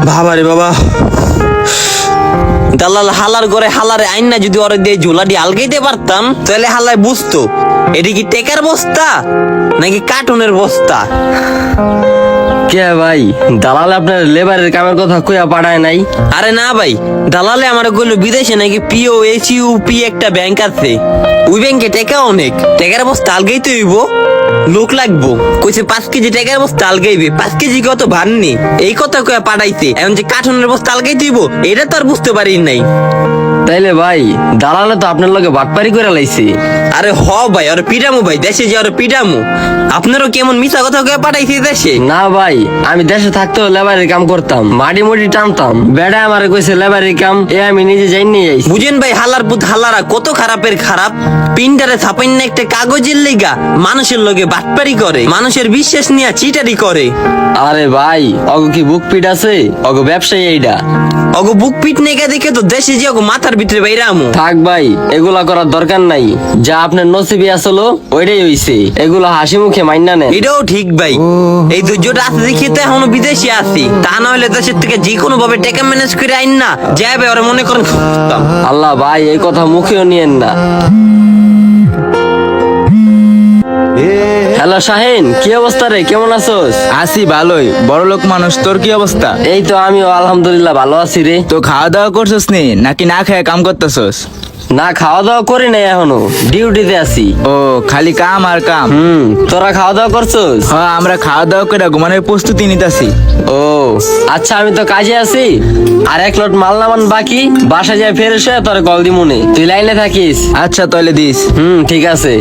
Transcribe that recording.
বাবারে বাবা, দালাল হালার করে হালারে আইন না যদি ওরে দিয়ে ঝোলাটি আলগাইতে পারতাম তাহলে হালায় বুঝতো এটি কি টেকার বস্তা নাকি কার্টুনের বস্তা। কে ভাই, দালাল আপনার লেবারের কামের কথা কইয়া পাঠায় নাই? আরে না ভাই, দালালে আমার কইলো বিদেশে নাকি POSUP একটা ব্যাংক আছে, ওই ব্যাংকে টাকা অনেক, টাকার বস্তা আলগাইতে হইব, লোক লাগবো, কইছে 5 কেজি টাকার বস্তা আলগাইবে, 5 কেজি কত ভান্নি, এই কথা কইয়া পাঠাইছে। এখন যে কার্টুনের বস্তা আলগাইতে হইব এটা তো আর বুঝতে পারি নাই। তাইলে ভাই দালালে তো আপনার লগে বাটপারি করে লাইছে। আরে হ ভাই, আর পিটামু ভাই, দেশে যে আর পিটামু। আপনারও কেমন মিছা কথা কইয়া পাঠাইছে দেশে? না ভাই, আমি দেশে থাকতেও লেবারের কাম করতাম, মাটি মুটি টানতাম, বেড়া আমারে কইছে লেবারের কাম, এ আমি নিজে যাই নিয়ে আইছি। বুঝেন ভাই, হালার পুত হালারা কত খারাপের খারাপ। প্রিন্টারে ছাপাইন না একটা কাগজের লেগা মানুষের লগে বাটপারি করে, মানুষের বিশ্বাস নিয়ে চিটারি করে। আরে ভাই, অগ কি বুক পিট আছে? অগ ব্যবসায়ী এইটা। অগো বুক পিট নেগা দেখে তো দেশে যে অগো মাথার ভিতরে বাইরে আমু। থাক ভাই, এগুলা করার দরকার নাই, যা আপনার নসিবে আসলো ওইটাই হইছে, এগুলা হাসি মুখে মাইনা নেন। এটাও ঠিক ভাই, এই ধৈর্যটা আছে দেখি তো এখনো বিদেশে আছি, তা না হলে দেশের থেকে যে কোনো ভাবে টাকা ম্যানেজ করে আইন না যাই ভাই, ওরা মনে করেন খুঁজতাম। আল্লাহ ভাই, এই কথা মুখেও নিয়েন না। হ্যালো শাহিন, কি অবস্থা রে, কেমন আছোস? আছি ভালোই, বড় লোক মানুষ। তোর কি অবস্থা? এই তো আমিও আলহামদুলিল্লাহ ভালো আছি রে। তো খাওয়া দাওয়া করছস নি নাকি না খেয়ে কাম করতেছস? না, খাওয়া দাওয়া করি নাই, এখনো ডিউটিতে আছি। ও, খালি কাম আর কাম। তোরা খাওয়া দাওয়া করছস? হ্যাঁ, আমরা খাওয়া দাওয়া করে ঘুমানোর প্রস্তুতি নিতেছি। ও আচ্ছা, আমি তো কাজে আছি, আর 1 লট মাল নামান বাকি, বাসা যায় ফেরে এসে তোর কল দিমুনে, তুই লাইনে থাকিস। আচ্ছা তাহলে দিস। ঠিক আছে।